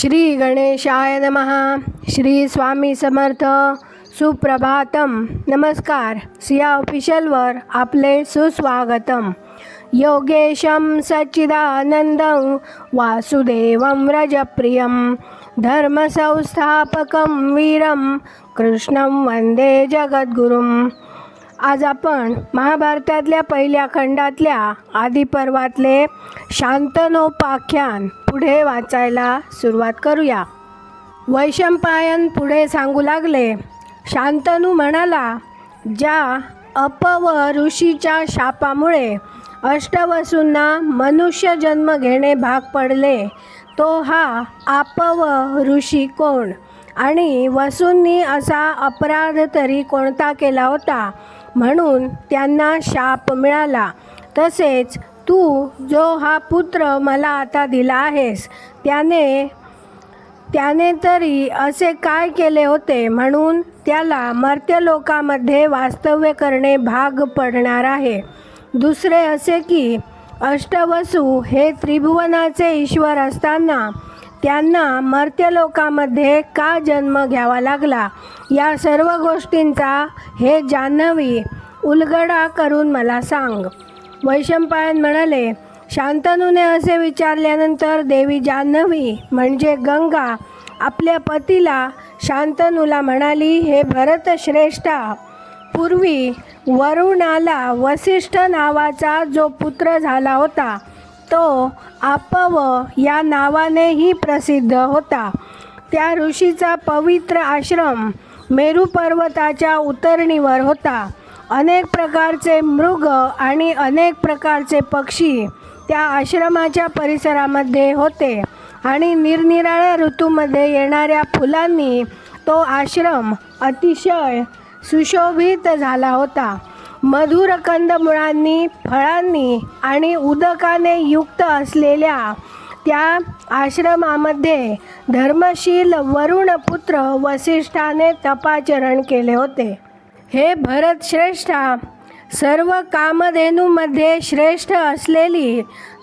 श्री गणेशाय नमः. श्री स्वामी समर्थ. सुप्रभातम. नमस्कार. सिया ऑफिशियलवर आपले सुस्वागतम. योगेशं सच्चिदानंदं वासुदेवं व्रजप्रियं धर्मसंस्थापकं वीरं कृष्णं वंदे जगद्गुरुं. आज आपण महाभारतातल्या पहिल्या खंडातल्या आदिपर्वातले शांतनोपाख्यान पुढे वाचायला सुरुवात करूया. वैशंपायन पुढे सांगू लागले. शांतनू म्हणाला, ज्या अपव ऋषीच्या शापामुळे अष्टवसूंना मनुष्य जन्म घेणे भाग पडले, तो हा आपव ऋषी कोण आणि वसूंनी असा अपराध तरी कोणता केला होता म्हणून त्यांना शाप मिळाला. तसेच तू जो हा पुत्र मला आता दिला आहेस त्याने तरी असे काय केले होते म्हणून त्याला मर्त्यलोकामध्ये वास्तव्य करणे भाग पडणार आहे. दुसरे असे की अष्टवसू हे त्रिभुवनाचे ईश्वर असताना त्यांना मर्त्यलोकामध्ये का जन्म घ्यावा लागला, या सर्व गोष्टींचा हे जान्हवी उलगडा करून मला सांग. वैशंपायन म्हणाले. शांतनूने असे विचारल्यानंतर देवी जान्हवी म्हणजे गंगा आपल्या पतीला शांतनूला म्हणाली, हे भरतश्रेष्ठा, पूर्वी वरुणाला वसिष्ठ नावाचा जो पुत्र झाला होता तो आपव या नावानेही प्रसिद्ध होता. त्या ऋषीचा पवित्र आश्रम मेरू पर्वताच्या उतरणीवर होता. अनेक प्रकारचे मृग आणि अनेक प्रकारचे पक्षी त्या आश्रमाच्या परिसरामध्ये होते आणि निरनिराळ्या ऋतूमध्ये येणाऱ्या फुलांनी तो आश्रम अतिशय सुशोभित झाला होता. मधुर कंदमुळांनी, फळांनी आणि उदकाने युक्त असलेल्या त्या आश्रमामध्ये धर्मशील वरुणपुत्र वसिष्ठाने तपाचरण केले होते. हे भरतश्रेष्ठा, सर्व कामधेनूमध्ये श्रेष्ठ असलेली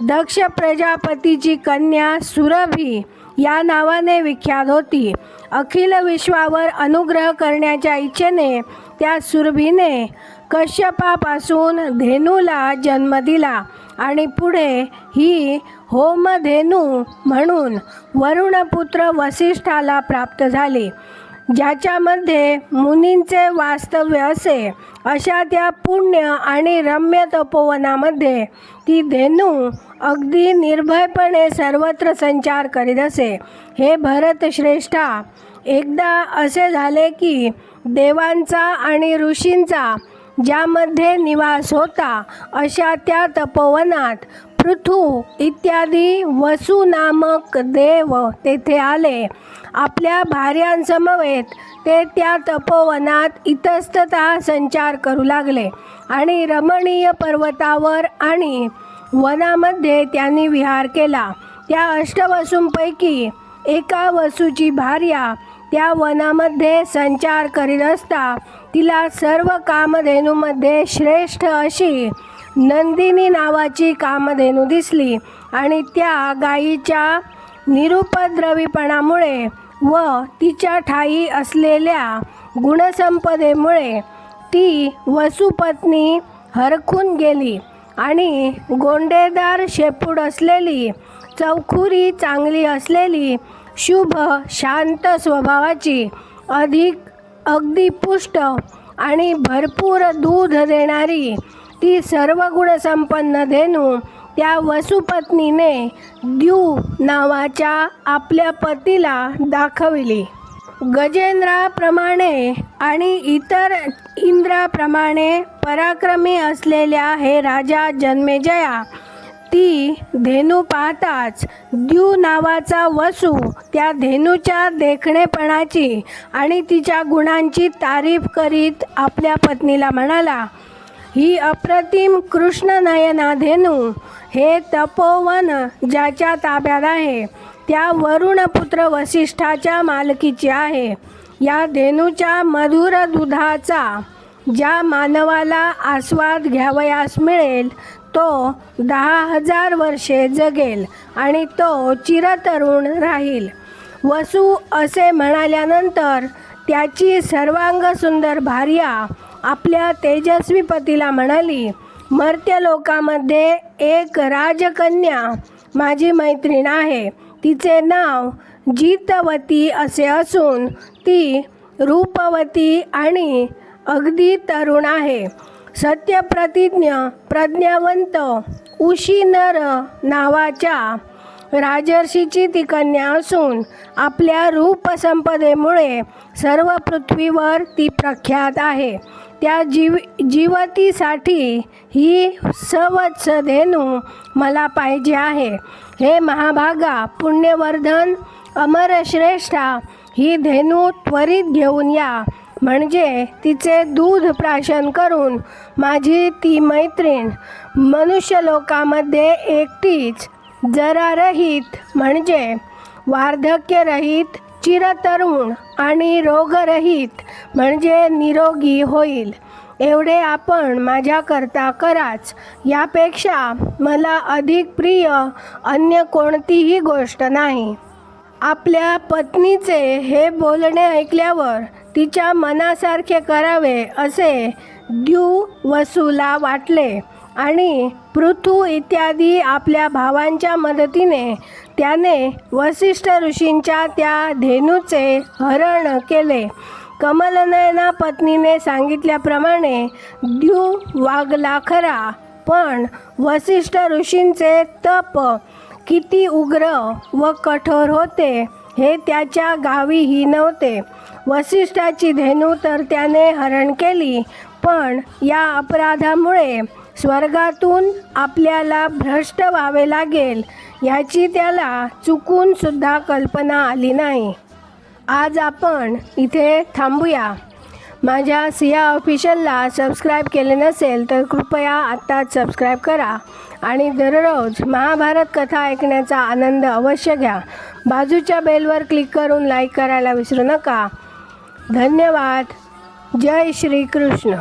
दक्ष प्रजापतीची कन्या सुरभी या नावाने विख्यात होती. अखिल विश्वावर अनुग्रह करण्याच्या इच्छेने त्या सुरभीने कश्यपापासून धेनूला जन्म दिला आणि पुढे ही होमधेनू म्हणून वरुणपुत्र वसिष्ठाला प्राप्त झाली. ज्याच्यामध्ये मुनींचे वास्तव्य असे अशा त्या पुण्य आणि रम्य तपोवनामध्ये ती धेनू अगदी निर्भयपणे सर्वत्र संचार करीत असे. हे भरतश्रेष्ठा, एकदा असे झाले की देवांचा आणि ऋषींचा ज्यामध्ये निवास होता अशा त्या तपोवनात पृथू इत्यादी वसू नामक देव तेथे आले. आपल्या भार्यांसमवेत ते त्या तपोवनात इतस्ततः संचार करू लागले आणि रमणीय पर्वतावर आणि वनामध्ये त्यांनी विहार केला. त्या अष्टवसूंपैकी एका वसूची भार्या त्या वनामध्ये संचार करीत असता तिला सर्व कामधेनूमध्ये श्रेष्ठ अशी नंदिनी नावाची कामधेनू दिसली आणि त्या गायीच्या निरुपद्रवीपणामुळे व तिच्या ठायी असलेल्या गुणसंपदेमुळे ती वसुपत्नी हरखून गेली आणि गोंडेदार शेपूट असलेली, चौखुरी चांगली असलेली, शुभ शांत स्वभावाची, अगदी पुष्ट आणि भरपूर दूध देणारी ती सर्व गुणसंपन्न धेनू त्या वसुपत्नीने द्यू नावाच्या आपल्या पतीला दाखविली. गजेंद्राप्रमाणे आणि इतर इंद्राप्रमाणे पराक्रमी असलेल्या हे राजा जन्मेजया, ती धेनू पाहताच द्यू नावाचा वसू त्या धेनूच्या देखणेपणाची आणि तिच्या गुणांची तारीफ करीत आपल्या पत्नीला म्हणाला, ही अप्रतिम कृष्णनयना धेनू हे तपोवन ज्याच्या ताब्यात आहे त्या वरुणपुत्र वसिष्ठाच्या मालकीची आहे. या धेनूच्या मधुर दुधाचा ज्या मानवाला आस्वाद घ्यावयास मिळेल तो 10,000 वर्षे जगेल आणि तो चिरतरुण राहील. वसू असे म्हणाल्यानंतर त्याची सर्वांग सुंदर भार्या आपल्या तेजस्वी पतीला म्हणाली, मर्त्य लोकामध्ये एक राजकन्या माझी मैत्रीण आहे. तिचे नाव जितवती असे असून ती रूपवती आणि अगदी तरुण आहे. सत्यप्रतिज्ञ प्रज्ञावंत उशीनर नावाच्या राजर्षीची ती कन्या असून आपल्या रूपसंपदेमुळे सर्व पृथ्वीवर ती प्रख्यात आहे. त्या जीवतीसाठी ही सवत्स धेनू मला पाहिजे आहे. हे महाभागा, पुण्यवर्धन, अमरश्रेष्ठा, ही धेनू त्वरित घेऊन या, म्हणजे तिचे दूध प्राशन करून माझी ती मैत्रीण मनुष्यलोकामध्ये एकटीच जरारहित म्हणजे वार्धक्यरहित, चिरतरुण आणि रोगरहित म्हणजे निरोगी होईल. एवढे आपण माझ्याकरता कराच. यापेक्षा मला अधिक प्रिय अन्य कोणतीही गोष्ट नाही. आपल्या पत्नीचे हे बोलणे ऐकल्यावर तिच्या मनासारखे करावे असे द्युवसूला वाटले आणि पृथू इत्यादी आपल्या भावांच्या मदतीने त्याने वसिष्ठ ऋषींच्या त्या धेनूचे हरण केले. कमलनयना पत्नीने सांगितल्याप्रमाणे द्यू वागला खरा, पण वसिष्ठ ऋषींचे तप किती उग्र व कठोर होते हे त्याच्या गावीही नव्हते. वसिष्ठाची धेनू तर त्याने हरण केली, पण या अपराधामुळे स्वर्गातून आपल्याला भ्रष्ट व्हावे लागेल ह्याची त्याला चुकून सुद्धा कल्पना आली नाही. आज आपण इथे थांबूया. माझ्या सिया ऑफिशियलला सबस्क्राईब केले नसेल तर कृपया आत्ताच सबस्क्राईब करा आणि दररोज महाभारत कथा ऐकण्याचा आनंद अवश्य घ्या. बाजूच्या बेलवर क्लिक करून लाईक करायला विसरू नका. धन्यवाद. जय श्री कृष्ण.